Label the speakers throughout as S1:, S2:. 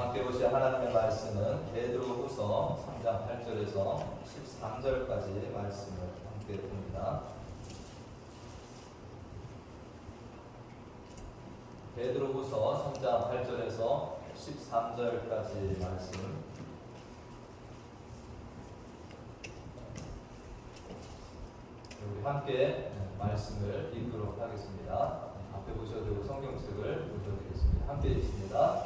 S1: 함께 보실 하나님의 말씀은 베드로후서 3장 8절에서 13절까지 말씀을 함께 봅니다. 베드로후서 3장 8절에서 13절까지 말씀. 우리 함께 말씀을 읽도록 하겠습니다. 앞에 보셔도 되고 성경책을 보셔도 되겠습니다. 함께 읽습니다.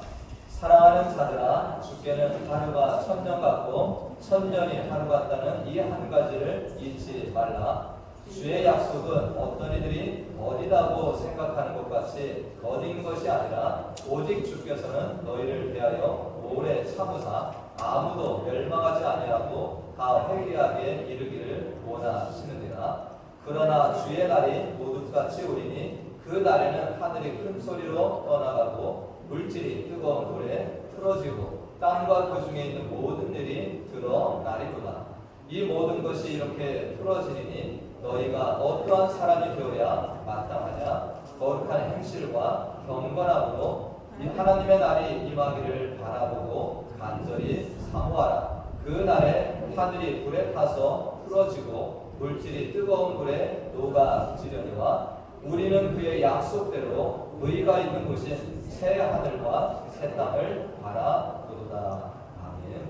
S1: 사랑하는 자들아, 주께는 하루가 천년 같고 천년이 하루 같다는 이 한 가지를 잊지 말라. 주의 약속은 어떤 이들이 더디다고 생각하는 것 같이 더딘 것이 아니라 오직 주께서는 너희를 대하여 오래 참으사 아무도 멸망하지 아니하고 다 회개하기에 이르기를 원하시느니라. 그러나 주의 날이 모두같이 오리니 그 날에는 하늘이 큰 소리로 떠나가고 물질이 뜨거운 물에 풀어지고 땅과 그 중에 있는 모든 일이 드러나리로다. 이 모든 것이 이렇게 풀어지리니 너희가 어떠한 사람이 되어야 마땅하냐? 거룩한 행실과 경건함으로 이 하나님의 날이 임하기를 바라보고 간절히 사모하라. 그 날에 하늘이 불에 타서 풀어지고 물질이 뜨거운 물에 녹아지려니와 우리는 그의 약속대로 의가 있는 곳인 새 하늘과 새 땅을 바라보도다. 아멘.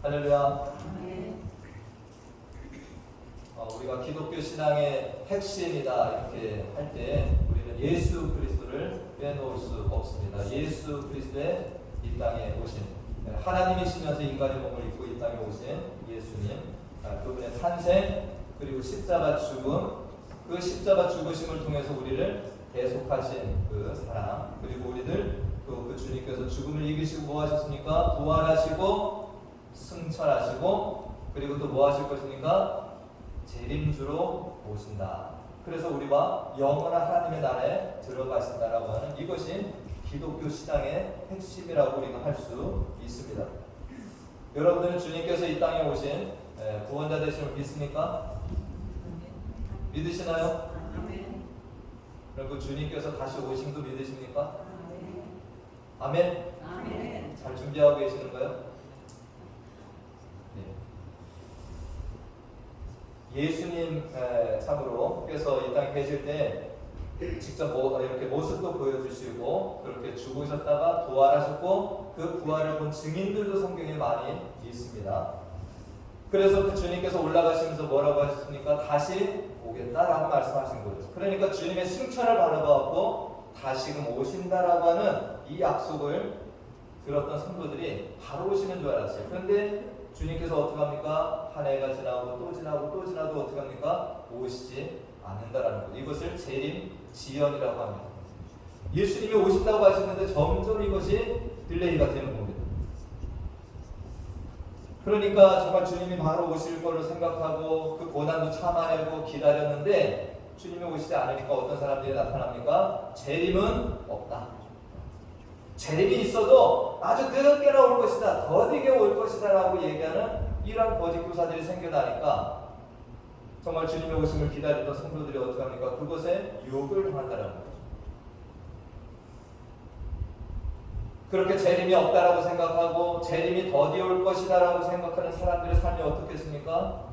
S1: 할렐루야. 우리가 기독교 신앙의 핵심이다 이렇게 할 때 우리는 예수 그리스도를 빼놓을 수 없습니다. 예수 그리스도의 이 땅에 오신 하나님이시면서 인간의 몸을 입고 이 땅에 오신 예수님, 그분의 탄생 그리고 십자가 죽음, 그 십자가 죽으심을 통해서 우리를 대속하신 그 사랑, 그리고 우리들 또 그 주님께서 죽음을 이기시고 뭐 하셨습니까? 부활하시고 승천하시고 그리고 또 뭐 하실 것입니까? 재림주로 오신다. 그래서 우리와 영원한 하나님의 나라에 들어가신다라고 하는 이것이 기독교 신앙의 핵심이라고 우리가 할 수 있습니다. 여러분들은 주님께서 이 땅에 오신 구원자 되심을 믿습니까? 믿으시나요? 그럼 그 주님께서 다시 오심도 믿으십니까? 아멘. 아멘. 잘 준비하고 계시는가요? 예수님 참으로께서 이 땅에 계실 때 직접 이렇게 모습도 보여주시고 그렇게 죽으셨다가 부활하셨고 그 부활을 본 증인들도 성경에 많이 있습니다. 그래서 그 주님께서 올라가시면서 뭐라고 하셨습니까? 다시 오겠다라고 말씀하신 거죠. 그러니까 주님의 승천을 바라보고 다시금 오신다라고 하는 이 약속을 들었던 성도들이 바로 오시는 줄 알았어요. 그런데 주님께서 어떻게 합니까? 한 해가 지나고 또 지나고 또 지나도 어떻게 합니까? 오시지 않는다라는 것. 이것을 재림 지연이라고 합니다. 예수님이 오신다고 하셨는데 점점 이것이 딜레이가 되는 겁니다. 그러니까 정말 주님이 바로 오실 걸로 생각하고 그 고난도 참아내고 기다렸는데 주님이 오시지 않으니까 어떤 사람들이 나타납니까? 재림은 없다. 재림이 있어도 아주 늦게나 올 것이다, 더디게 올 것이다 라고 얘기하는 이런 거짓 교사들이 생겨나니까 정말 주님의 오심을 기다렸던 성도들이 어떻게 합니까? 그것에 유혹을 당한다는 거죠. 그렇게 재림이 없다라고 생각하고 재림이 더디 올 것이다 라고 생각하는 사람들의 삶이 어떻겠습니까?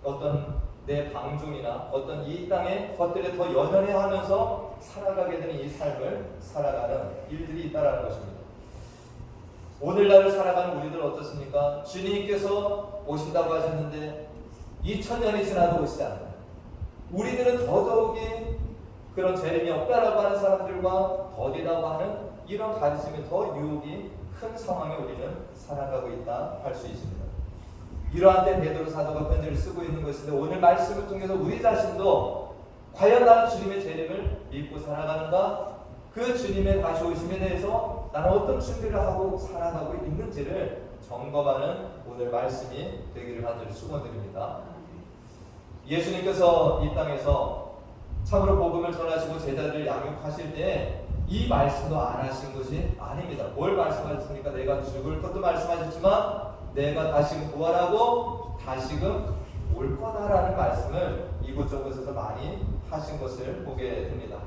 S1: 어떤 내 방종이나 어떤 이 땅의 것들에 더 연연해하면서 살아가게 되는 이 삶을 살아가는 일들이 있다라는 것입니다. 오늘날을 살아가는 우리들 어떻습니까? 주님께서 오신다고 하셨는데 2000년이 지나도 오시지 않아요. 우리들은 더더욱이 그런 재림이 없다라고 하는 사람들과 더디다고 하는 이런 가르침이 더 유혹이 큰 상황에 우리는 살아가고 있다 할 수 있습니다. 이러한 때 베드로 사도가 편지를 쓰고 있는 것인데 오늘 말씀을 통해서 우리 자신도 과연 나는 주님의 재림을 믿고 살아가는가? 그 주님의 다시 오심에 대해서 나는 어떤 준비를 하고 살아가고 있는지를 점검하는 오늘 말씀이 되기를 간절히 축원드립니다. 예수님께서 이 땅에서 참으로 복음을 전하시고 제자들을 양육하실 때 이 말씀도 안 하신 것이 아닙니다. 뭘 말씀하셨습니까? 내가 죽을 것도 말씀하셨지만 내가 다시금 부활하고 다시금 올 거다라는 말씀을 이곳저곳에서 많이 하신 것을 보게 됩니다.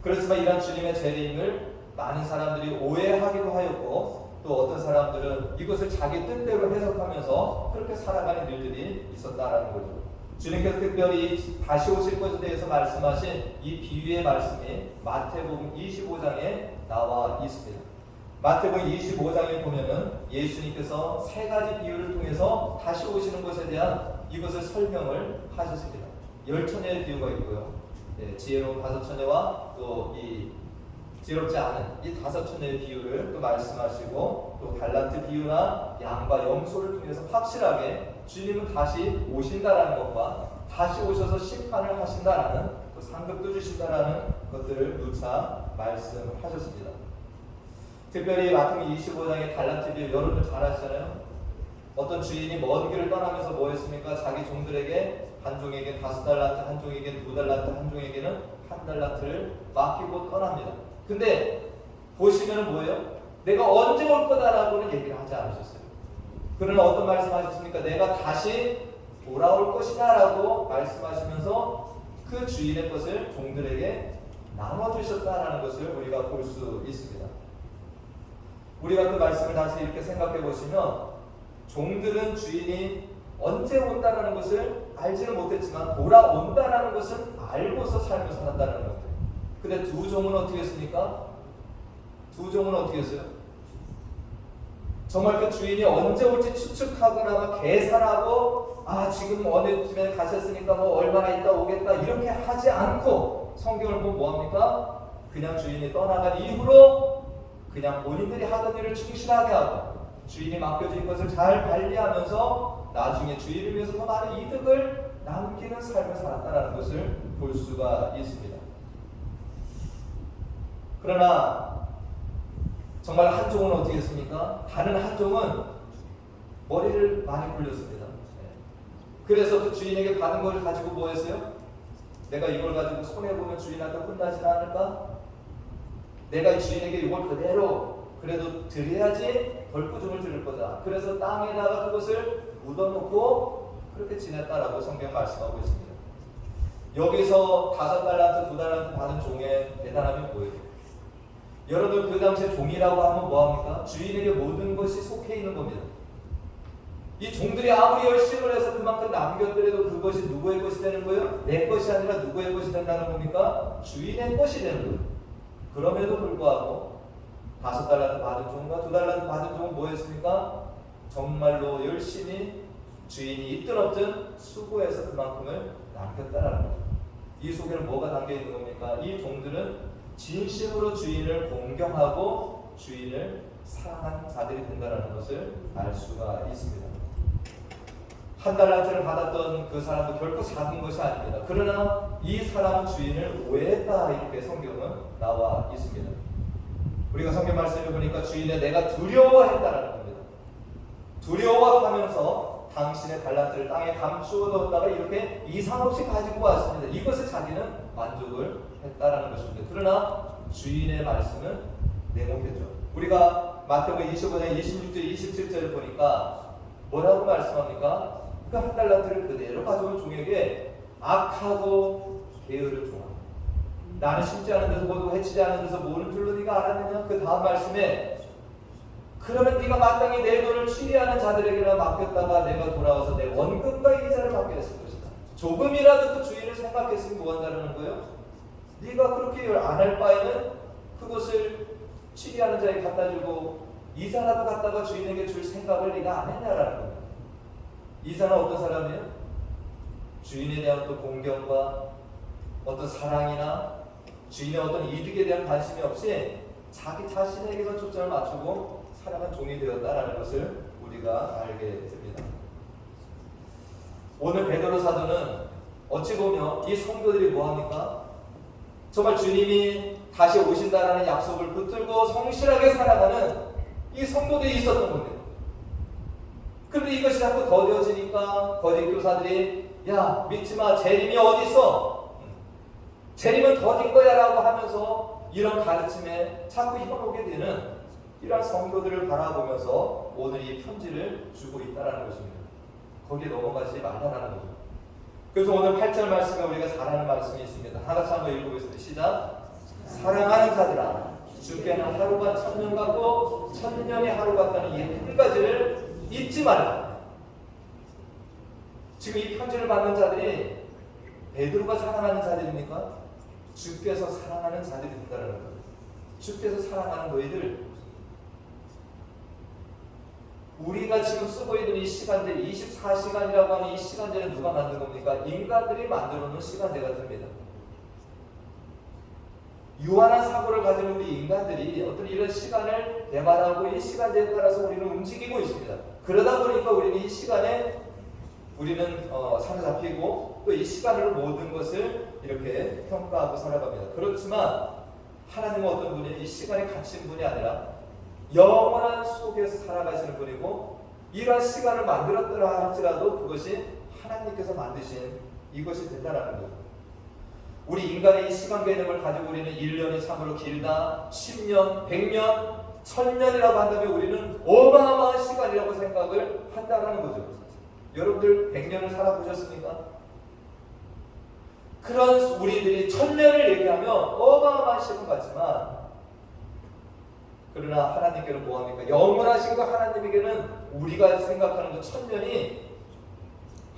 S1: 그렇지만 이런 주님의 재림을 많은 사람들이 오해하기도 하였고 또 어떤 사람들은 이것을 자기 뜻대로 해석하면서 그렇게 살아가는 일들이 있었다라는 거죠. 주님께서 특별히 다시 오실 것에 대해서 말씀하신 이 비유의 말씀이 마태복음 25장에 나와 있습니다. 마태복음 25장에 보면은 예수님께서 세 가지 비유를 통해서 다시 오시는 것에 대한 이것을 설명을 하셨습니다. 10처녀의 비유가 있고요. 지혜로운 5처녀와 또 이 지혜롭지 않은 이 5처녀의 비유를 또 말씀하시고 또 달란트 비유나 양과 염소를 통해서 확실하게 주님은 다시 오신다라는 것과 다시 오셔서 심판을 하신다라는 또 상급도 주신다라는 것들을 누차 말씀하셨습니다. 특별히 마태복음 25장의 달란트 비유 여러분들 잘 아시잖아요. 어떤 주인이 먼 길을 떠나면서 뭐 했습니까? 자기 종들에게 한 종에게 5달란트, 한 종에게 2달란트, 한 종에게는 1달란트를 맡기고 떠납니다. 근데 보시면은 뭐예요? 내가 언제 올 거다라고는 얘기를 하지 않으셨어요. 그러나 어떤 말씀하셨습니까? 내가 다시 돌아올 것이다 라고 말씀하시면서 그 주인의 것을 종들에게 나눠주셨다라는 것을 우리가 볼 수 있습니다. 우리가 그 말씀을 다시 이렇게 생각해 보시면 종들은 주인이 언제 온다라는 것을 알지는 못했지만 돌아온다라는 것은 알고서 삶을 살았다는 것들. 근데 두 종은 어떻게 했습니까? 두 종은 어떻게 했어요? 정말 그 주인이 언제 올지 추측하거나 계산하고 지금 어느 쯤에 가셨으니까 뭐 얼마나 있다 오겠다 이렇게 하지 않고 성경을 보면 뭐합니까? 그냥 주인이 떠나간 이후로 그냥 본인들이 하던 일을 충실하게 하고 주인이 맡겨진 것을 잘 관리하면서 나중에 주인을 위해서 더 많은 이득을 남기는 삶을 살았다는 것을 볼 수가 있습니다. 그러나 정말 한 종은 어떻게 했습니까? 다른 한 종은 머리를 많이 굴렸습니다. 그래서 그 주인에게 받은 것을 가지고 뭐 했어요? 내가 이걸 가지고 손해보면 주인한테 혼나지 않을까? 내가 이 주인에게 이걸 그대로 그래도 드려야지 벌구중을 들을 거다. 그래서 땅에다가 그것을 묻어놓고 그렇게 지냈다라고 성경 말씀하고 있습니다. 여기서 5달란트, 2달란트 받은 종의 대단함이 뭐예요? 여러분 그 당시에 종이라고 하면 뭐합니까? 주인에게 모든 것이 속해 있는 겁니다. 이 종들이 아무리 열심을 해서 그만큼 남겼더라도 그것이 누구의 것이 되는 거예요? 내 것이 아니라 누구의 것이 된다는 겁니까? 주인의 것이 되는 거예요. 그럼에도 불구하고 5달란트 받은 종과 2달란트 받은 종은 뭐 했습니까? 정말로 열심히 주인이 있든 없든 수고해서 그만큼을 남겼다라는 거죠. 이 속에는 뭐가 담겨 있는 겁니까? 이 종들은 진심으로 주인을 공경하고 주인을 사랑하는 자들이 된다는 것을 알 수가 있습니다. 1달란트를 받았던 그 사람도 결코 작은 것이 아닙니다. 그러나 이 사람은 주인을 오해했다 이렇게 성경은 나와 있습니다. 우리가 성경 말씀을 보니까 주인의 내가 두려워했다라는 겁니다. 두려워하면서 당신의 달란트를 땅에 감추어 넣었다가 이렇게 이상 없이 가지고 왔습니다. 이것을 자기는 만족을 했다라는 것입니다. 그러나 주인의 말씀은 냉혹했죠. 우리가 마태복음 25장 26절 27절을 보니까 뭐라고 말씀합니까? 그 1달란트를 그대로 가져온 종에게 악하고 게으를 종하라. 나는 심지 않은 데서 모두 해치지 않은 데서 모는 줄로 네가 알았느냐? 그 다음 말씀에 그러면 네가 마땅히 내 돈을 취리하는 자들에게나 맡겼다가 내가 돌아와서 내 원금과 이자를 받게 했을 것이다. 조금이라도 그 주인을 생각했으면 뭐 한다는 거예요? 네가 그렇게 안 할 바에는 그것을 취리하는 자에게 갖다 주고 이자라도 갖다가 주인에게 줄 생각을 네가 안 했냐라는 겁니다. 이자는 어떤 사람이에요? 주인에 대한 어떤 공경과 어떤 사랑이나 주인의 어떤 이득에 대한 관심이 없이 자기 자신에게만 초점을 맞추고 살아간 종이 되었다라는 것을 우리가 알게 됩니다. 오늘 베드로 사도는 어찌 보면 이 성도들이 뭐합니까? 정말 주님이 다시 오신다라는 약속을 붙들고 성실하게 살아가는 이 성도들이 있었던 겁니다. 그런데 이것이 자꾸 더뎌지니까 거짓 교사들이 야 믿지마 재림이 어디 있어? 재림은 더딘 거야 라고 하면서 이런 가르침에 자꾸 현혹이 되는 이러한 성도들을 바라보면서 오늘 이 편지를 주고 있다는 것입니다. 거기에 넘어가지 말라는 거죠. 그래서 오늘 8절 말씀에 우리가 잘 아는 말씀이 있습니다. 다 같이 한번 읽어보겠습니다. 시작. 사랑하는 자들아 주께는 하루가 1000년 같고 1000년이 하루 같다는 이 한 가지를 잊지 말라. 지금 이 편지를 받는 자들이 베드로가 사랑하는 자들입니까? 주께서 사랑하는 자들이 된다는 거예요. 주께서 사랑하는 너희들, 우리가 지금 쓰고 있는 이 시간제, 24시간이라고 하는 이 시간제는 누가 만든 겁니까? 인간들이 만들어 놓은 시간제가 됩니다. 유한한 사고를 가진 우리 인간들이 어떤 이런 시간을 개발하고 이 시간제에 따라서 우리는 움직이고 있습니다. 그러다 보니까 우리는 이 시간에 사로잡히고 또 이 시간으로 모든 것을 이렇게 평가하고 살아갑니다. 그렇지만 하나님은 어떤 분이 이 시간에 갇힌 분이 아니라 영원한 속에서 살아가시는 분이고, 이러한 시간을 만들었더라 할지라도 그것이 하나님께서 만드신 이것이 된다는 거죠. 우리 인간의 이 시간 개념을 가지고 우리는 1년이 참으로 길다, 10년, 100년, 1000년이라고 한다면 우리는 어마어마한 시간이라고 생각을 한다는 거죠. 여러분들 100년을 살아보셨습니까? 그런 우리들이 1000년을 얘기하면 어마어마한 시간 같지만, 그러나 하나님께는 뭐합니까? 영원하신 그 하나님에게는 우리가 생각하는 그 1000년이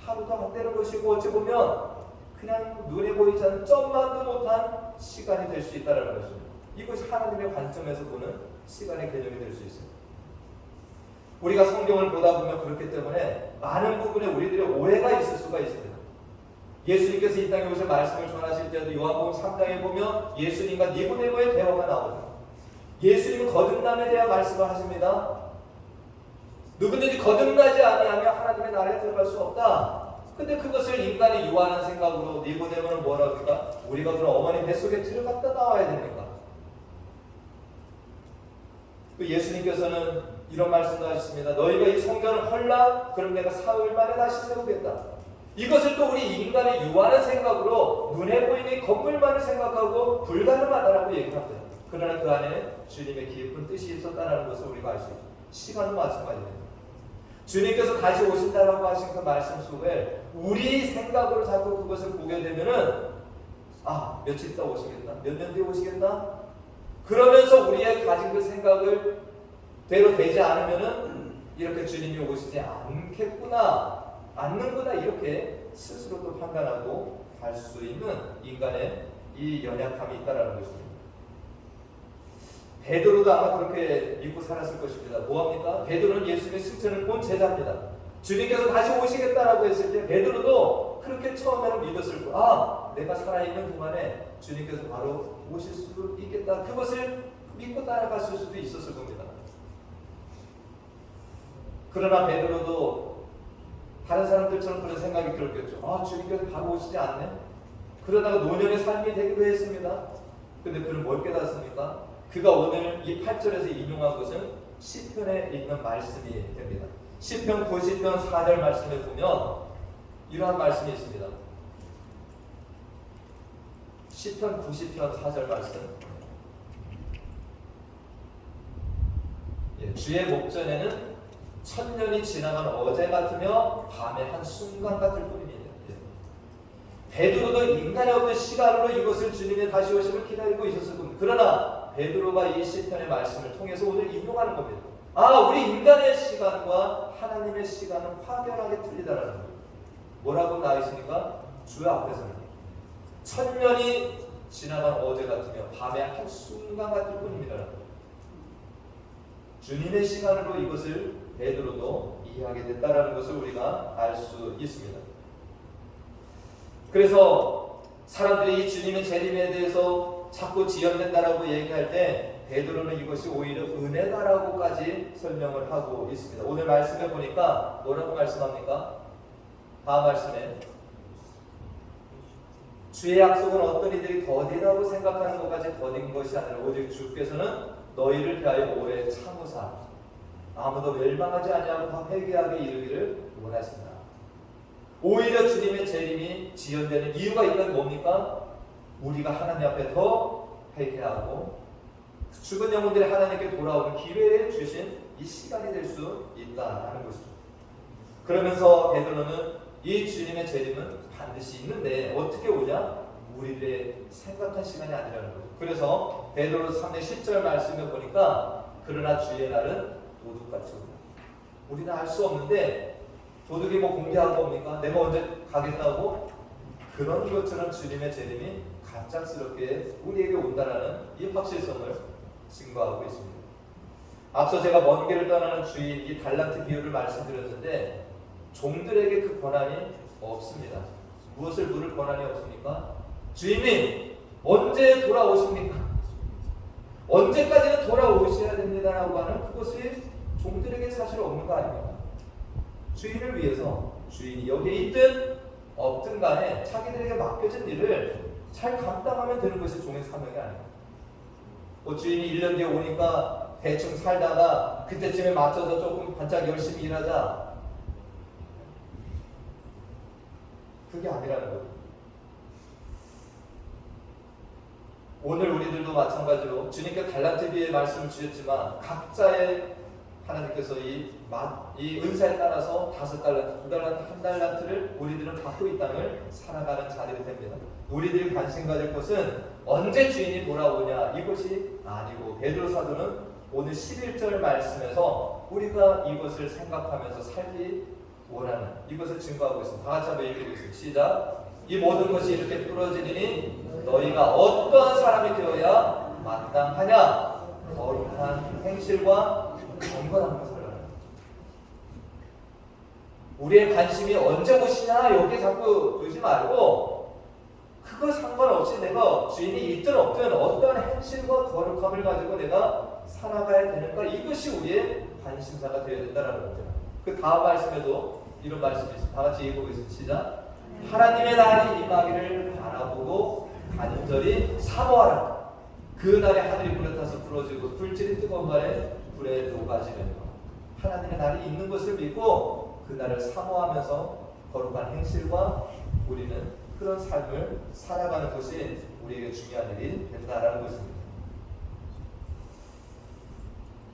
S1: 하루도 안 되는 것이고, 어찌 보면 그냥 눈에 보이지 않는 점만도 못한 시간이 될 수 있다는 것입니다. 이것이 하나님의 관점에서 보는 시간의 개념이 될 수 있습니다. 우리가 성경을 보다 보면 그렇기 때문에 많은 부분에 우리들의 오해가 있을 수가 있습니다. 예수님께서 이 땅에 오셔 말씀을 전하실 때도 요한복음 3장에 보면 예수님과 니고데모의 대화가 나오죠. 예수님은 거듭남에 대한 말씀을 하십니다. 누구든지 거듭나지 아니하면 하나님의 나라에 들어갈 수 없다. 근데 그것을 인간의 유한한 생각으로 니고데모는 뭐라고 합니까? 우리가 그럼 어머니 뱃속에 들어갔다 나와야 됩니까? 그 예수님께서는 이런 말씀도 하셨습니다. 너희가 이 성전을 헐라? 그럼 내가 사흘 만에 다시 세우겠다. 이것을 또 우리 인간의 유한한 생각으로 눈에 보이는 건물만을 생각하고 불가능하다라고 얘기합니다. 그러나 그 안에 주님의 깊은 뜻이 있었다는 것을 우리가 알 수 있죠. 시간도 마찬가지입니다. 주님께서 다시 오신다라고 하신 그 말씀 속에 우리 생각으로 자꾸 그것을 보게 되면은 며칠 있다 오시겠다, 몇 년 뒤에 오시겠다, 그러면서 우리의 가진 그 생각을 대로 되지 않으면은 이렇게 주님이 오시지 않는구나 이렇게 스스로도 판단하고 갈 수 있는 인간의 이 연약함이 있다라는 것입니다. 베드로도 아마 그렇게 믿고 살았을 것입니다. 뭐합니까? 베드로는 예수님의 승천을 본 제자입니다. 주님께서 다시 오시겠다라고 했을 때 베드로도 그렇게 처음에는 믿었을 거예요. 내가 살아있는 동안에 주님께서 바로 오실 수도 있겠다. 그것을 믿고 따라갔을 수도 있었을 겁니다. 그러나 베드로도 다른 사람들처럼 그런 생각이 들었겠죠. 주님께서 바로 오시지 않네? 그러다가 노년의 삶이 되기도 했습니다. 근데 그는 뭘 깨닫습니까? 그가 오늘 이 8절에서 인용한 것은 시편에 있는 말씀이 됩니다. 시편 90편 4절 말씀에 보면 이러한 말씀이 있습니다. 시편 90편 4절 말씀. 주의 목전에는 1000년이 지나간 어제 같으며 밤의 한 순간 같을 뿐입니다. 베드로도 인간의 어떤 시간으로 이것을 주님의 다시 오심을 기다리고 있었을 겁니다. 그러나 베드로가 이 시편의 말씀을 통해서 오늘 인용하는 겁니다. 우리 인간의 시간과 하나님의 시간은 확연하게 틀리다라는 거예요. 뭐라고 나와 있습니까? 주 앞에서는 1000년이 지나간 어제 같으며 밤의 한 순간 같을 뿐입니다라는 거예요. 주님의 시간으로 이것을 베드로도 이해하게 됐다라는 것을 우리가 알 수 있습니다. 그래서 사람들이 이 주님의 재림에 대해서 자꾸 지연된다라고 얘기할 때 베드로는 이것이 오히려 은혜다라고까지 설명을 하고 있습니다. 오늘 말씀에 보니까 뭐라고 말씀합니까? 다음 말씀에 주의 약속은 어떤 이들이 더디다고 생각하는 것까지 더딘 것이 아니라 오직 주께서는 너희를 대하여 오래 참으사 아무도 멸망하지 아니하고 다 회개하게 이르기를 원하신다. 오히려 주님의 재림이 지연되는 이유가 있다면 뭡니까? 우리가 하나님 앞에 더 회개하고 죽은 영혼들이 하나님께 돌아오는 기회를 주신 이 시간이 될 수 있다는 것이죠. 그러면서 베드로는 이 주님의 재림은 반드시 있는데 어떻게 오냐? 우리들의 생각한 시간이 아니라는 거죠. 그래서 베드로서 3장 10절 말씀을 보니까 그러나 주의 날은 도둑같이 온다. 우리는 알 수 없는데 도둑이 뭐 공개하고 옵니까? 내가 언제 가겠다고? 그런 것처럼 주님의 재림이 갑작스럽게 우리에게 온다라는 이 확실성을 증거하고 있습니다. 앞서 제가 먼 길을 떠나는 주인 이 달란트 비유를 말씀드렸는데 종들에게 그 권한이 없습니다. 무엇을 물을 권한이 없습니까? 주인님 언제 돌아오십니까? 언제까지는 돌아오셔야 됩니다라고 하는 그것이 종들에게 사실 없는 거 아닙니까? 주인을 위해서 주인이 여기에 있든 없든 간에 자기들에게 맡겨진 일을 잘 감당하면 되는 것이 종의 사명이 아닙니다. 뭐 주인이 1년 뒤에 오니까 대충 살다가 그때쯤에 맞춰서 조금 반짝 열심히 일하자, 그게 아니라는 거예요. 오늘 우리들도 마찬가지로 주님께 달란트 비유의 말씀을 주셨지만 각자의 하나님께서 이 은사에 따라서 5달란트, 2달란트, 1달란트를 우리들은 받고 이 땅을 살아가는 자들이 됩니다. 우리들이 관심 가질 것은 언제 주인이 돌아오냐 이것이 아니고 베드로 사도는 오늘 11절 말씀에서 우리가 이것을 생각하면서 살기 원하는 이것을 증거하고 있습니다. 다 같이 한번 읽어보겠습니다. 시작. 이 모든 것이 이렇게 부러지니 너희가 어떠한 사람이 되어야 마땅하냐? 거룩한 행실과 경건한 것을 하라. 우리의 관심이 언제 오시냐 여기 자꾸 두지 말고 그거 상관없이 내가 주인이 있든 없든 어떠한 행실과 거룩함을 가지고 내가 살아가야 되는가 이것이 우리의 관심사가 되어야 된다는 겁니다. 그 다음 말씀에도 이런 말씀이 있습니다. 다 같이 읽어보겠습니다. 시작. 하나님의 날이 임하기를 바라보고 간절히 사모하라. 그 날에 하늘이 불에 타서 부러지고 불질이 뜨거운 발에 불에 녹아지는 것. 하나님의 날이 있는 것을 믿고 그 날을 사모하면서 거룩한 행실과 우리는 그런 삶을 살아가는 것이 우리에게 중요한 일이 된다라는 것입니다.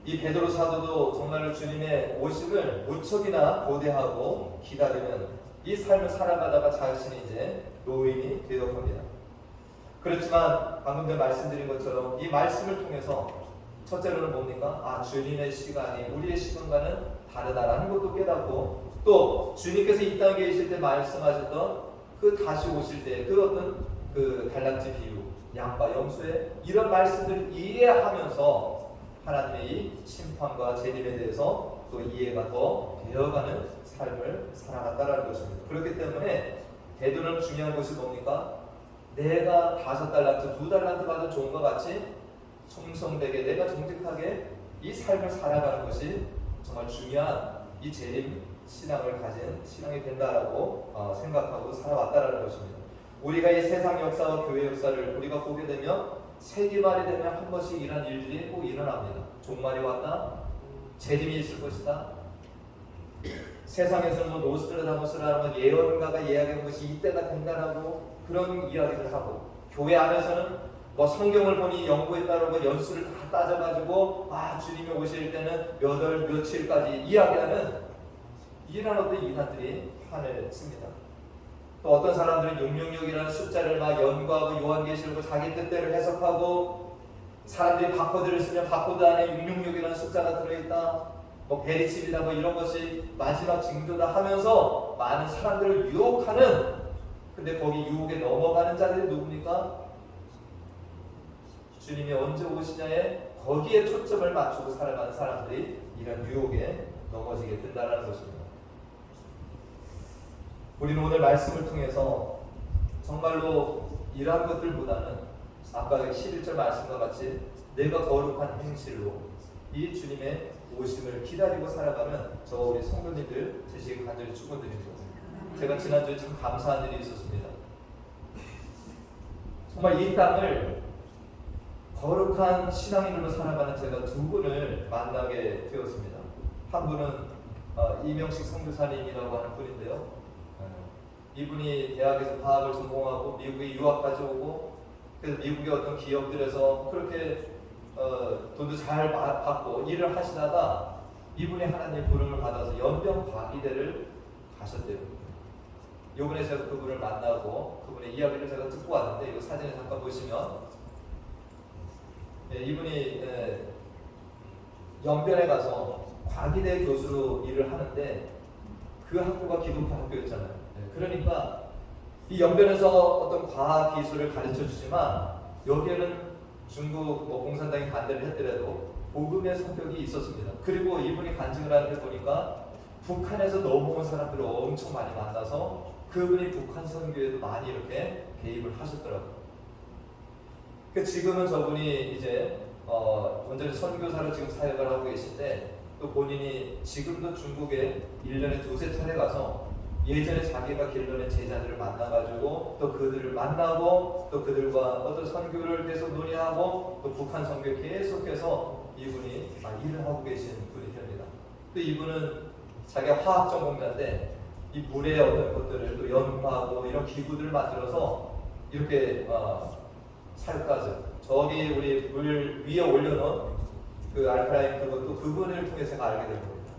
S1: 이 베드로 사도도 정말로 주님의 오심을 무척이나 고대하고 기다리는 이 삶을 살아가다가 자신이 이제 노인이 되려고 합니다. 그렇지만 방금 전에 말씀드린 것처럼 이 말씀을 통해서 첫째로는 뭡니까? 주님의 시간이 우리의 시간과는 다르다라는 것도 깨닫고 또 주님께서 이 땅에 계실 때 말씀하셨던 그 다시 오실 때 그 어떤 그 달란트 비유, 양과 염소의 이런 말씀들을 이해하면서 하나님의 이 심판과 재림에 대해서 또 이해가 더 되어가는 삶을 살아갔다라는 것입니다. 그렇기 때문에 베드로는 중요한 것이 뭡니까? 내가 5달란트, 2달란트 받은 종과 같이 충성되게 내가 정직하게 이 삶을 살아가는 것이 정말 중요한 이 재림 신앙을 가진 신앙이 된다라고 생각하고 살아왔다라는 것입니다. 우리가 이 세상 역사와 교회 역사를 우리가 보게 되면 세기 말이 되면 한 번씩 이런 일들이 꼭 일어납니다. 종말이 왔다, 재림이 있을 것이다. 세상에서는 뭐 노스트라다무스라는 예언가가 이야기한 것이 이때가 된다라고 그런 이야기를 하고 교회 안에서는 뭐 성경을 보니 연구에 따르고 연수를 다 따져가지고 주님이 오실 때는 몇 월 며칠까지 이야기하는 이런 어떤 이단들이 판을 씁니다. 또 어떤 사람들은 666이라는 숫자를 막 연구하고 요한계시록을 자기 뜻대로 해석하고 사람들이 바코드를 쓰면 바코드 안에 666이라는 숫자가 들어있다. 뭐 베리칩이다 뭐 이런 것이 마지막 징조다 하면서 많은 사람들을 유혹하는 근데 거기 유혹에 넘어가는 자들이 누굽니까? 주님이 언제 오시냐에 거기에 초점을 맞추고 살아가는 사람들이 이런 유혹에 넘어지게 된다는 것입니다. 우리는 오늘 말씀을 통해서 정말로 이러한 것들보다는 아까 11절 말씀과 같이 내가 거룩한 행실로 이 주님의 오심을 기다리고 살아가는 저 우리 성도님들 되시길 간절히 축원드립니다. 제가 지난주에 참 감사한 일이 있었습니다. 정말 이 땅을 거룩한 신앙인으로 살아가는 제가 2분을 만나게 되었습니다. 한 분은 이명식 선교사님이라고 하는 분인데요. 이분이 대학에서 과학을 전공하고 미국에 유학까지 오고 그래서 미국의 어떤 기업들에서 그렇게 돈도 잘 받고 일을 하시다가 이분이 하나님 부름을 받아서 연변 과기대를 가셨대요. 요번에 제가 그분을 만나고 그분의 이야기를 제가 듣고 왔는데 이거 사진을 잠깐 보시면 이분이 연변에 가서 과기대 교수로 일을 하는데 그 학교가 기독교 학교였잖아요. 그러니까 이 연변에서 어떤 과학 기술을 가르쳐 주지만 여기에는 중국 공산당이 반대를 했더라도 복음의 성격이 있었습니다. 그리고 이분이 간증을 하는데 보니까 북한에서 넘어온 사람들을 엄청 많이 만나서 그분이 북한 선교에도 많이 이렇게 개입을 하셨더라고요. 지금은 저분이 이제 완전히 선교사로 지금 사역을 하고 계신데 또 본인이 지금도 중국에 1년에 두세 차례 가서 예전에 자기가 길러낸 제자들을 만나가지고 또 그들을 만나고 또 그들과 어떤 선교를 계속 논의하고 또 북한 선교 계속해서 이분이 일을 하고 계신 분이 됩니다. 또 이분은 자기가 화학 전공자인데 이 물의 어떤 것들을 또 연구하고 이런 기구들을 만들어서 이렇게 살가즈 저기 우리 물 위에 올려놓은 그 알카라인 그것도 그분을 통해서 제가 알게 된 겁니다.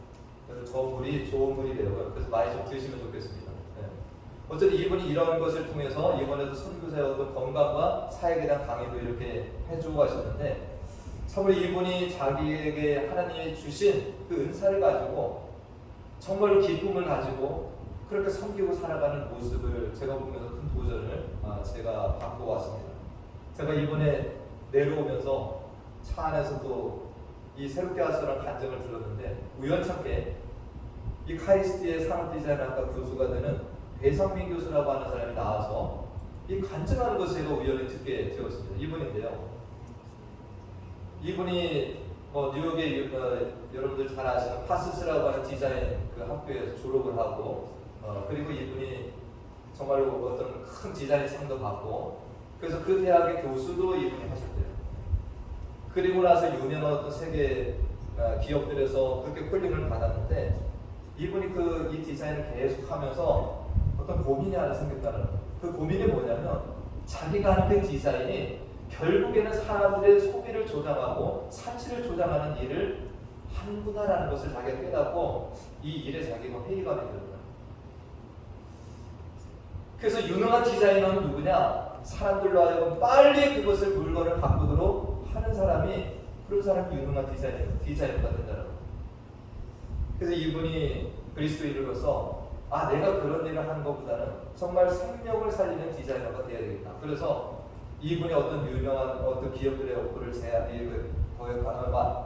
S1: 그래서 저 물이 좋은 물이래요. 그래서 많이 좀 드시면 좋겠습니다. 어쨌든 이분이 이런 것을 통해서 이번에도 선교사의 어떤 건강과 사역에 대한 강의도 이렇게 해주고 가셨는데 참으로 이분이 자기에게 하나님이 주신 그 은사를 가지고 정말로 기쁨을 가지고 그렇게 섬기고 살아가는 모습을 제가 보면서 큰 도전을 제가 받고 왔습니다. 제가 이번에 내려오면서 차 안에서도 이 새롭게 와서라는 간증을 들었는데 우연찮게 이 카이스트의 산업디자인학과 교수가 되는 배상민 교수라고 하는 사람이 나와서 이 간증하는 것을 제가 우연히 듣게 되었습니다. 이분인데요. 이분이 뉴욕의 여러분들 잘 아시는 파스스라고 하는 디자인 그 학교에서 졸업을 하고 그리고 이분이 정말로 어떤 큰 디자인 상도 받고 그래서 그 대학의 교수도 이분이 하셨대요. 그리고 나서 유명한 어떤 세계 기업들에서 그렇게 콜링을 받았는데 이분이 이 디자인을 계속하면서 어떤 고민이 하나 생겼다는 거예요. 그 고민이 뭐냐면 자기가 하는 그 디자인이 결국에는 사람들의 소비를 조장하고 사치를 조장하는 일을 하는구나라는 것을 자기가 깨닫고 이 일에 자기가 회의감이 들어요. 그래서 유능한 디자이너는 누구냐? 사람들로 하여금 빨리 그것을 물건을 바꾸도록 하는 사람이 그런 사람이 유능한 디자이너가 된다는 거예요. 그래서 이분이 그리스도인으로서 내가 그런 일을 하는 것보다는 정말 생명을 살리는 디자이너가 되어야 되겠다. 그래서 이분이 어떤 유명한 어떤 기업들의 오퍼를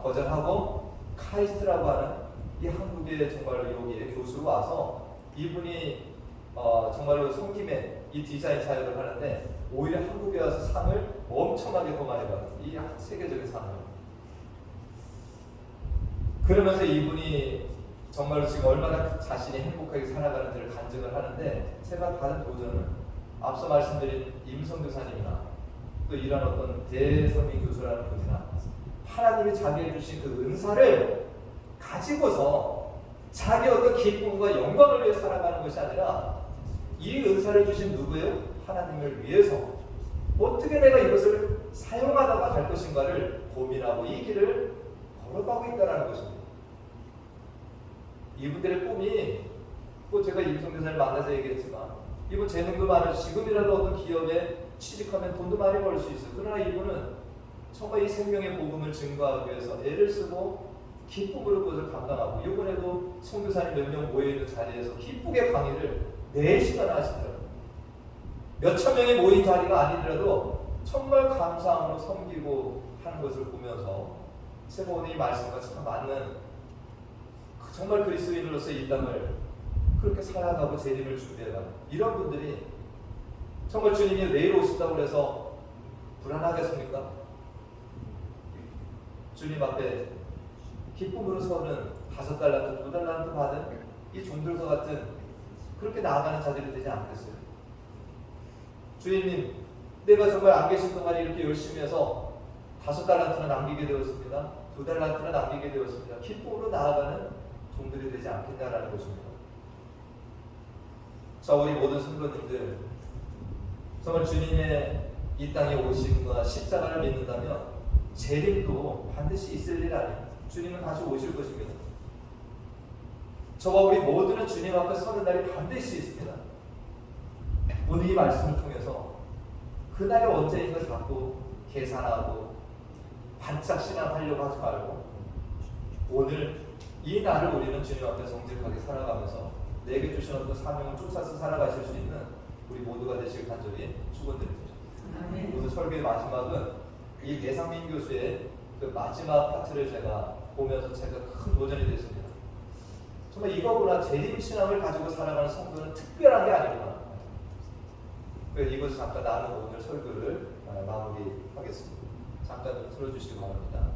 S1: 거절하고 카이스트라고 하는 이 한국의 정말로 여기에 교수로 와서 이분이 정말로 섬김에 이 디자인 사역을 하는데 오히려 한국에 와서 상을 엄청나게 더 많이 받아요. 이 세계적인 상을. 그러면서 이분이 정말로 지금 얼마나 자신이 행복하게 살아가는지를 간증을 하는데 제가 받은 도전은 앞서 말씀드린 임성 교사님이나 또 이런 어떤 대선민 교수라는 분이나 하나님이 자기에게 주신 그 은사를 가지고서 자기 어떤 기쁨과 영광을 위해 살아가는 것이 아니라 이 은사를 주신 누구예요? 하나님을 위해서 어떻게 내가 이것을 사용하다가 갈 것인가를 고민하고 이 길을 걸어가고 있다는 것입니다. 이분들의 꿈이 제가 임성 교사를 만나서 얘기했지만 이분 재능도 많아서 지금이라도 어떤 기업에 취직하면 돈도 많이 벌 수 있어요. 그러나 이분은 정말 이 생명의 복음을 증거하기 위해서 애를 쓰고 기쁨으로 그것을 감당하고 이번에도 선교사님 몇 명 모여있는 자리에서 기쁘게 강의를 4시간 하시더라고요. 몇천 명이 모인 자리가 아니더라도 정말 감사함으로 섬기고 하는 것을 보면서 제가 오늘 이 말씀과 참 맞는 정말 그리스도인으로서 이 땅을 그렇게 살아가고 재림을 준비해가는 이런 분들이 정말 주님이 내일 오신다고 해서 불안하겠습니까? 주님 앞에 기쁨으로 서는 5달란트, 2달란트 받은 이 종들과 같은 그렇게 나아가는 자들이 되지 않겠어요? 주인님, 내가 정말 안 계신 동안 이렇게 열심히 해서 5달란트는 남기게 되었습니다. 2달란트는 남기게 되었습니다. 기쁨으로 나아가는 종들이 되지 않겠냐라는 것입니다. 자, 우리 모든 성도님들 정말 주님의 이 땅에 오심과 십자가를 믿는다면 재림도 반드시 있을 일 아니에요. 주님은 다시 오실 것입니다. 저와 우리 모두는 주님 앞에 서는 날이 반드시 있습니다. 오늘 이 말씀을 통해서 그날이 언제인 걸 자꾸 계산하고 반짝 신앙하려고 하지 말고 오늘 이 날을 우리는 주님 앞에 정직하게 살아가면서 내게 주신 어떤 사명을 쫓아서 살아가실 수 있는 우리 모두가 되실 간절히 축원드립니다. 오늘 설교의 마지막은 이 내상민 교수의 그 마지막 파트를 제가 보면서 제가 큰 도전이 됐습니다. 정말 이거보다 재림 신앙을 가지고 살아가는 성도는 특별한 게 아니구나. 그래서 이것을 잠깐 나누고 오늘 설교를 마무리하겠습니다. 잠깐 좀 들어주시기 바랍니다.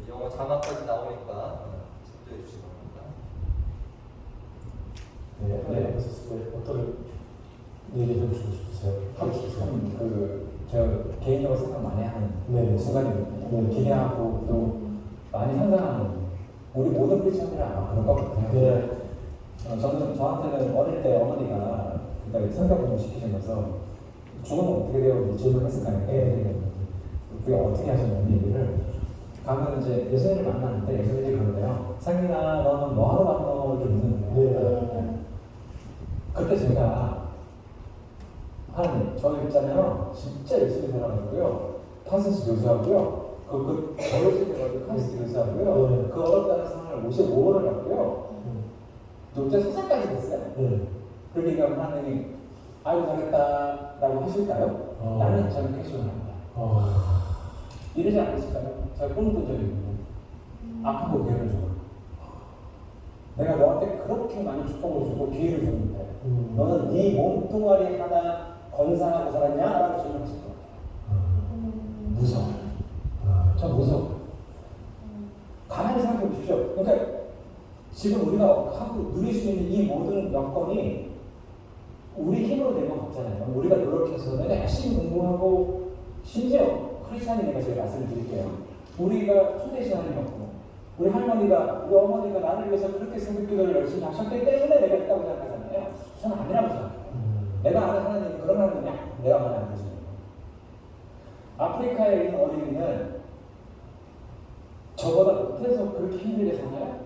S1: 영어 자막까지 나오니까 참조해 주시기 바랍니다.
S2: 네, 그래서 어떤 얘기 좀 주고 싶으세요?
S3: 제가 개인적으로 생각 많이 하는
S2: 네.
S3: 순간이거든요. 기대하고 또 많이 상상하는 우리 모든 크리스천들이 아마 그럴 것 같아요.
S2: 네.
S3: 저한테는 어릴 때 어머니가 그러니까 성경 공부 시키시면서 죽으면 어떻게 되어 질문했을까요? 그게 어떻게 하셨냐는 얘기를 가면 이제 예수님을 만나는데 예수님이 그러대요. 상민아 너는 뭐 하러 왔노? 이렇게 묻는 거예요.
S2: 네.
S3: 그때 제가 하나님 저 있잖아요 진짜 열심히 살아가지고요 판센스 교수하고요 그 어려질 카이스트 교수하고요
S2: 네.
S3: 그 어렵다는 상을 55원을 받고요 둘째 소장까지 됐어요.
S2: 네.
S3: 그렇게 얘기하면 하나님이 아이고 잘했다라고 하실까요? 나는 저는 캐주얼합니다. 이러지 않으실까요? 제가 꿈꾼 적이 있는데 아프고 기회를 줘. 내가 너한테 그렇게 많은 축복을 주고 기회를 줬는데 너는 네 몸뚱아리 하나 건사하고 살았냐? 라고 질문하실 것 같아요. 무서워. 저 무서워. 가만히 생각해 보십시오. 그러니까 지금 우리가 하고 누릴 수 있는 이 모든 여건이 우리 힘으로 된 건 없잖아요. 우리가 노력해서 내가 열심히 공부하고 심지어 크리스찬이니까 제가 말씀을 드릴게요. 우리가 초대 신앙이었고 우리 할머니가 우리 어머니가 나를 위해서 그렇게 새벽기도를 열심히 하셨기 때문에 내가 있다고 생각하잖아요. 저는 아니라고 생각해요. 내가 아는 하나님은 그런 하나님이냐? 내가 말하는 안 되죠. 아프리카에 있는 어린이는 저보다 못해서 그렇게 힘들게 사나요?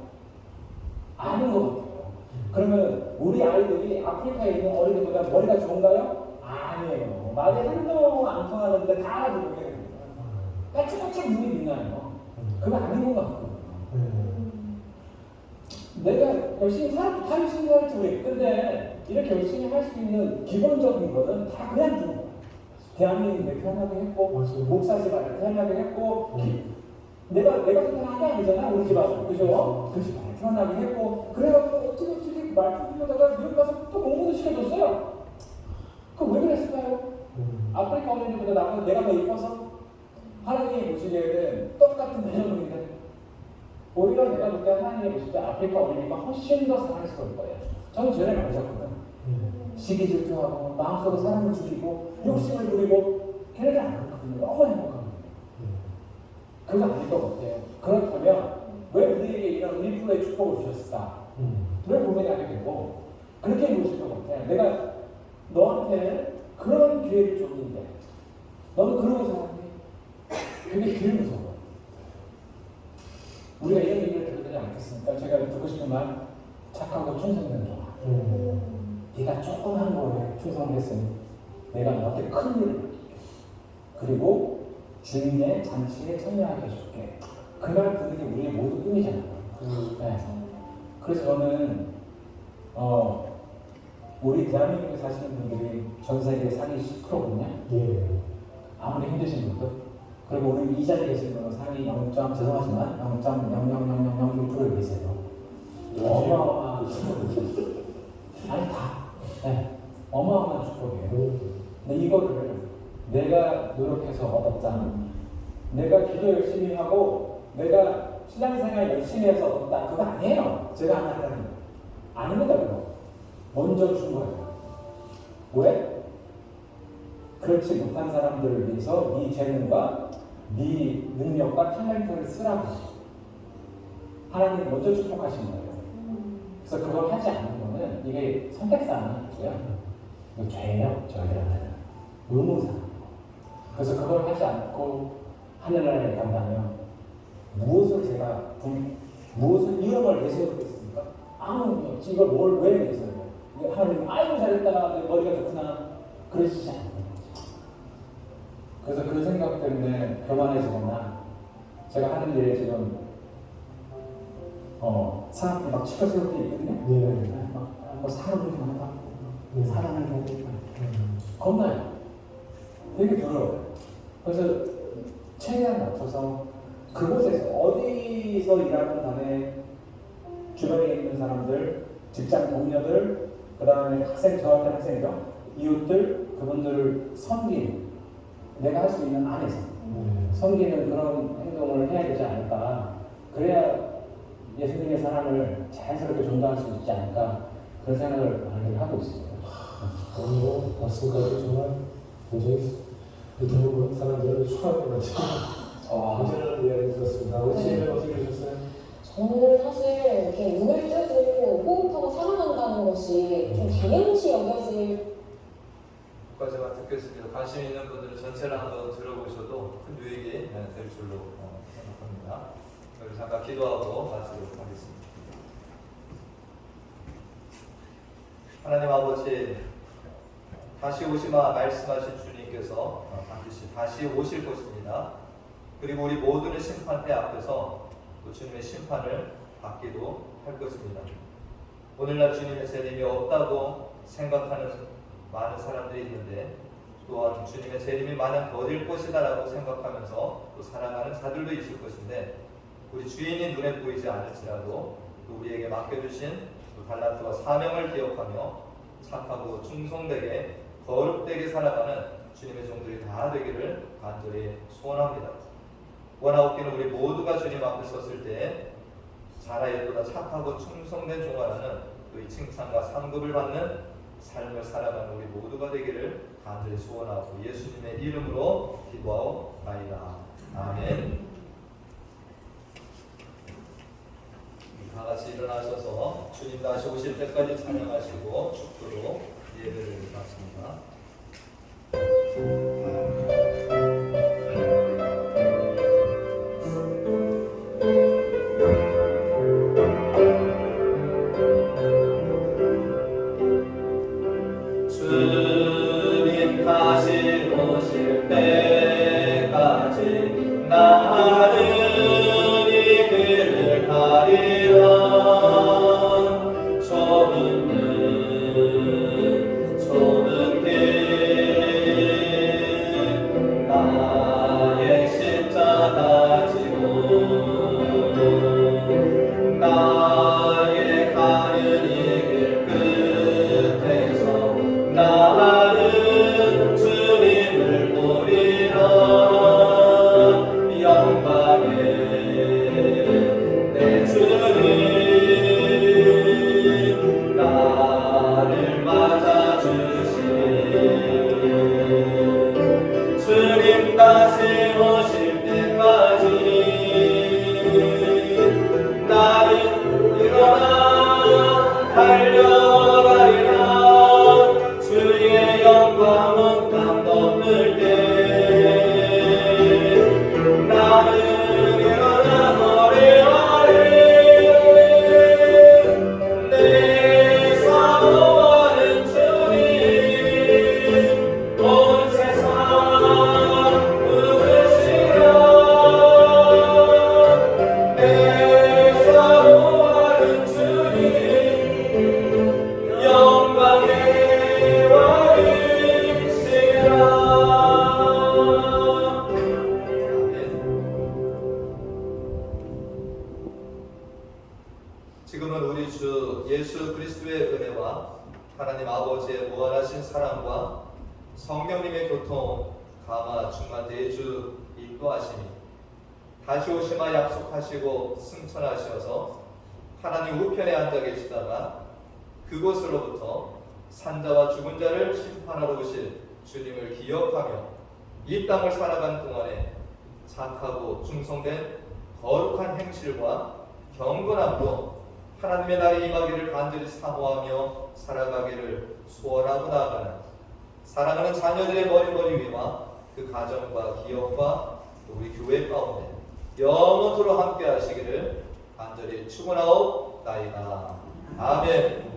S3: 아닌 것 같아요. 그러면 우리 아이들이 아프리카에 있는 어린이보다 머리가 좋은가요? 아니에요. 말이 한도 안 통하는데 다 알아듣게 됩니다. 까치까치 눈이 빛나요. 그거 아닌 것 같거든요. 내가 열심히 살았고 다 열심히 살았지 우리. 근데 이렇게 열심히 할 수 있는 기본적인 것은 다 그냥 주는 거야. 대한민국에 태어나게 했고 목사 집안에 태어나게 했고 내가 선택한 게 아니잖아 우리 집안 그죠? 그 집안에 태어나게 했고 그래가지고 어떻게 말씀 빌려다가 미국 가서 또 공부도 시켜줬어요. 그 왜 그랬을까요? 아프리카 어린이보다 내가 더 이뻐서 하나님이 보시기에는 똑같은 대전놈인데 오히려 내가 볼 때 하나님이 보실 때 아프리카 어린이가 훨씬 더 사랑스러울 거예요. 저는 죄를 많으셨거든. 시기 질투하고 마음속으로 사랑을 죽이고 욕심을 부리고 걔네들 안 그렇거든요. 너무 행복합니다. 그거 아닐 것 같아요. 그렇다면 왜 우리에게 이런 1%의 축복을 주셨을까? 왜 고민이 하게 되고 그렇게 보실 것 같아요. 내가 너한테 그런 기회를 줬는데 너는 그러고 살았니? 그게 제일 무서워. 우리가 이런 얘기를 들어야 되지 않겠습니까? 제가 듣고 싶은 말 착하고 충성된 종아. 네가 조그만 거에 충성했으니 내가 너한테 큰 일을 맡길게. 그리고 주인의 잔치에 참여하게 해줄게. 그 말 듣는 게 우리의 모두 꿈이잖아요. 네. 그래서 저는 우리 대한민국에 사시는 분들이 전 세계 상위 10%거든요. 아무리 힘드신 분도. 그리고 우리 이 자리에 계신 분은 상위 0.죄송하지만 0.00006% 계세요. 어마어마한 축복이죠. 아니 다. 네. 어마어마한 축복이에요. 근데 이거를 내가 노력해서 얻었다. 내가 기도 열심히 하고 내가 신앙생활 열심히 해서 얻었다. 그거 아니에요. 제가 하는 하나님. 아닙니다. 그거. 먼저 준 거예요. 왜? 그렇지 못한 사람들을 위해서 네 재능과 네 능력과 탤런트를 쓰라고 하나님 먼저 축복하신 거예요. 그래서 그걸 하지 않는 거는 이게 선택사항이고요. 이거 죄예요. 저희들한테는 의무사항. 그래서 그걸 하지 않고 하늘나라에 간다면 무엇을 이름을 내세우겠습니까? 아무 이걸 왜 내서 하나님 아이고 잘했다 내 머리가 좋구나 그러시지 않는 거죠. 그래서 그 생각 때문에 교만해지거나 제가 하는 일에 지금 사람들이 막 치켜세울 때 있거든요.
S2: 네.
S3: 막 사람들이 막
S2: 네.
S3: 사랑을 하고 겁나요. 되게 두려워요. 그래서 최대한 낮춰서 그곳에서 어디서 일하는 간에 주변에 있는 사람들, 직장 동료들, 그 다음에 학생, 저 같은 학생이죠. 이웃들, 그분들을 섬기는 내가 할 수 있는 안에서 섬기는 그런 행동을 해야 되지 않을까. 그래야 예수님의 사랑을 자연스럽게 전도할 수 있지 않을까. 그런 생각을 많이 하고 있습니다.
S2: 오늘 말씀까지 정말 굉장히 대부분 사람들을 추하게 만든 굉장한 이야기 들었습니다. 우리 지혜는 어떻게 되셨어요?
S4: 저는 사실 이렇게 눈을 뜨고 호흡하고 사랑한다는 것이 좀 당연시 여겨질
S1: 여기까지만 듣겠습니다. 관심 있는 분들은 전체를 한번 들어보셔도 큰 유익이 될 줄로 생각합니다. 우리 잠깐 기도하고 마치도록 하겠습니다. 하나님 아버지, 다시 오시마 말씀하신 주님께서 반드시 다시 오실 것입니다. 그리고 우리 모두는 심판대 앞에서 또 주님의 심판을 받기도 할 것입니다. 오늘날 주님의 재림이 없다고 생각하는 많은 사람들이 있는데 또한 주님의 재림이 마냥 더딜 것이다라고 생각하면서 또 살아가는 자들도 있을 것인데 우리 주인이 눈에 보이지 않을지라도 또 우리에게 맡겨주신 또 달란트와 사명을 기억하며 착하고 충성되게 거룩되게 살아가는 주님의 종들이 다 되기를 간절히 소원합니다. 원하옵기는 우리 모두가 주님 앞에 섰을 때 자라에보다 착하고 충성된 종아라는 또 이 칭찬과 상급을 받는 삶을 살아가는 우리 모두가 되기를 간절히 소원하고 예수님의 이름으로 기도하옵나이다. 아멘. 다 같이 일어나셔서 주님 다시 오실 때까지 찬양하시고 축도로 예배를 마칩니다. 주님 다시 오실 때까지 나는 이 길을 가리라. 좁은 길 나의 십자가 지고 나의 가는 이 길 끝에서 나는 주님을 보리라. 영광의 내 주님 나를 맞아주시. 주님 다시 오실 때까지 나는 일어나 달려가리라. 주의 영광 온 땅 덮을 때 나는 일어나 노래하리. 내 사모하는 주님 온 세상 부르시라. 내 사모하는 주님 영광의 왕이시라. 지금은 우리 주 예수 그리스도의 은혜와 하나님 아버지의 무한하신 사랑과 성령님의 교통, 감화, 충만 대주 인도하심이 다시 오시마 약속하시고 승천하셔서 하나님 우편에 앉아 계시다가 그곳으로부터 산자와 죽은 자를 심판하러 오실 주님을 기억하며 이 땅을 살아가는 동안에 착하고 충성된 거룩한 행실과 경건함으로 하나님의 날이 임하기를 간절히 사모하며 살아가기를 소원하고 나아가는 사랑하는 자녀들의 머리머리 위와 그 가정과 기업과 또 우리 교회 가운데 영원토록 함께 하시기를 간절히 축원하옵나이다. 아멘.
S2: 네.